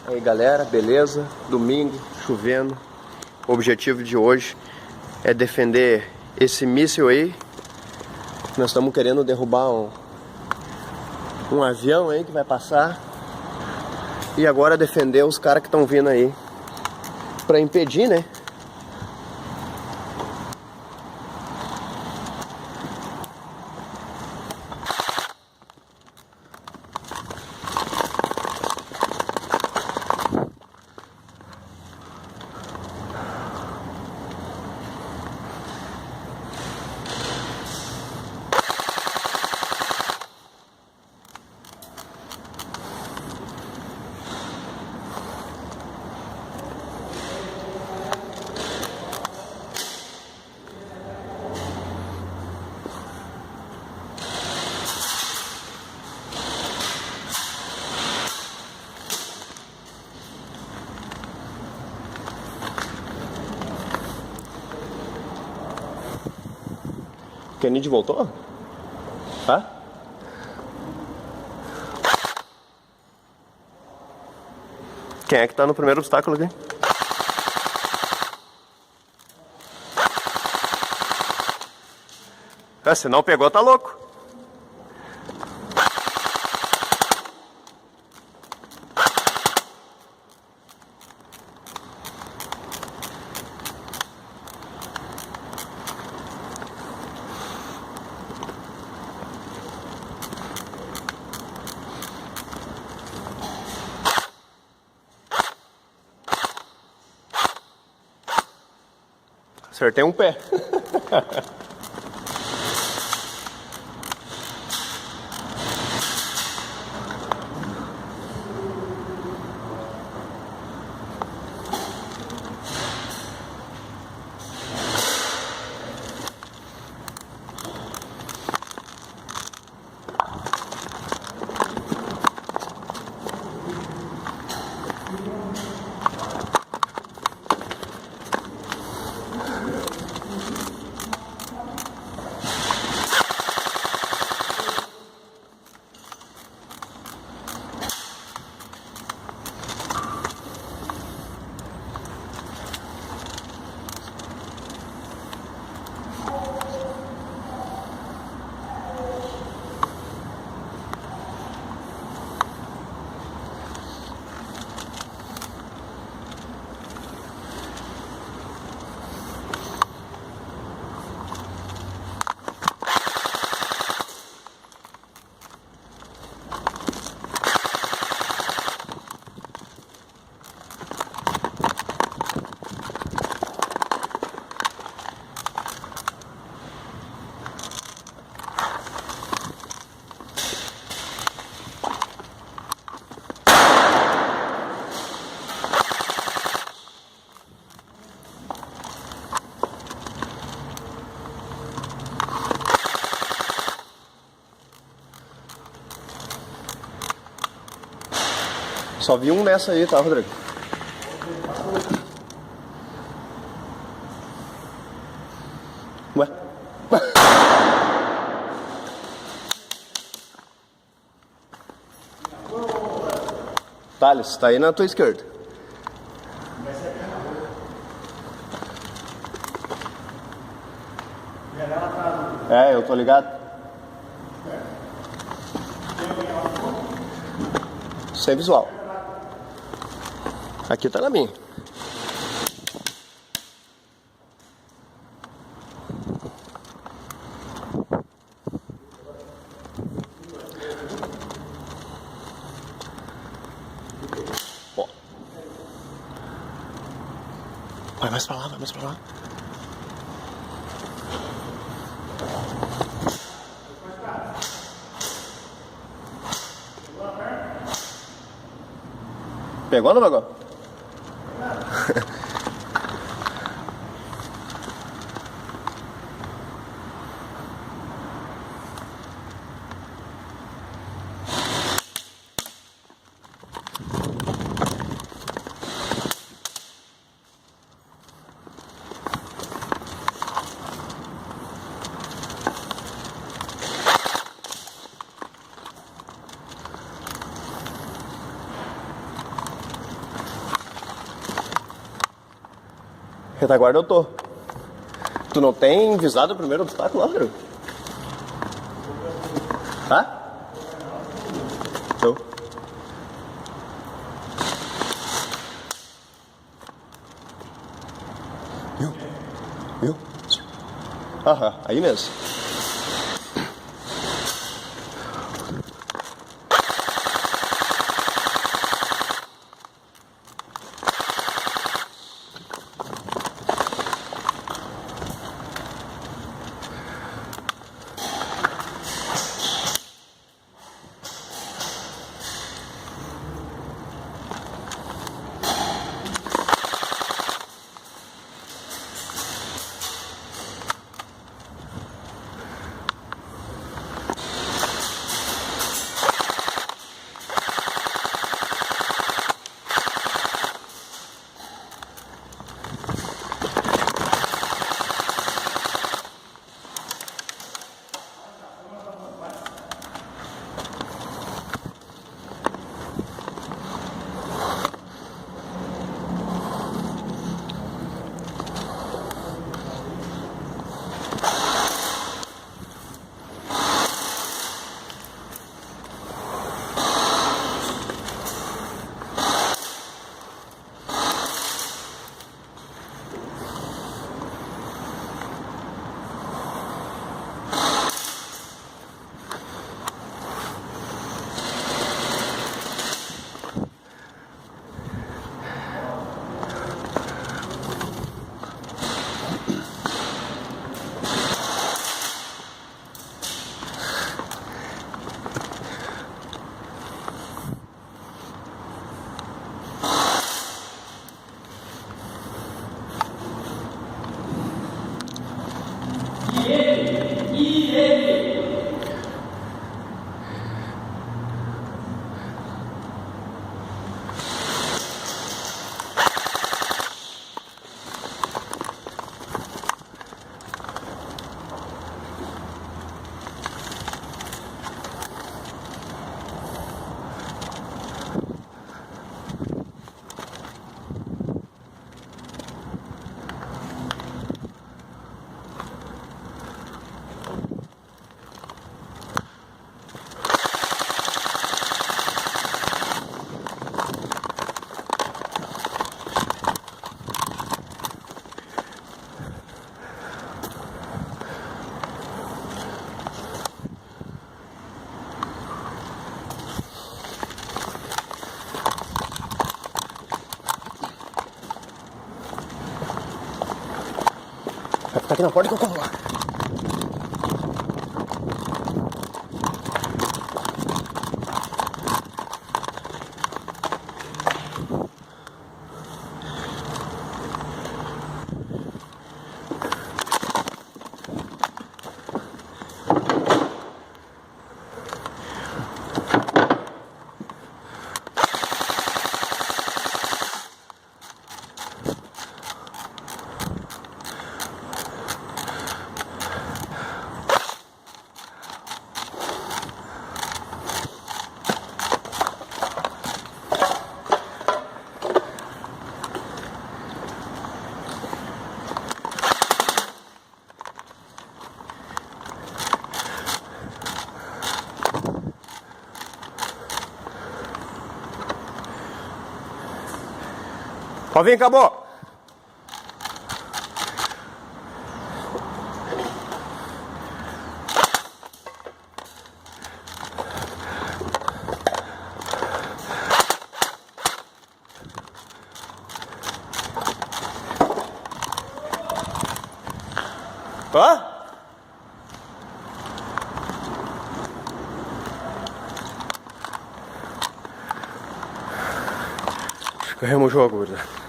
Aí galera, beleza? Domingo, chovendo. O objetivo de hoje é defender esse míssil aí. Nós estamos querendo derrubar um avião aí que vai passar. E agora defender os caras que estão vindo aí pra impedir, né? O Kennedy voltou? Hã? Quem é que tá no primeiro obstáculo aqui? Se não pegou, tá louco. Acertei um pé. Só vi um nessa aí, tá, Rodrigo? Ué? Thales, tá aí na tua esquerda. É, eu tô ligado. Sem visual. Aqui tá na minha. Ó. Vai mais pra lá, vai mais pra lá. Pegou ou não pegou? Retaguarda eu tô. Tu não tem visado o primeiro obstáculo, Álvaro? Tá? Show. Viu? Aham, aí mesmo. Vai ficar aqui na porta que eu corro lá. Ó, vem, acabou. Hã? Escorremos o jogo, guarda.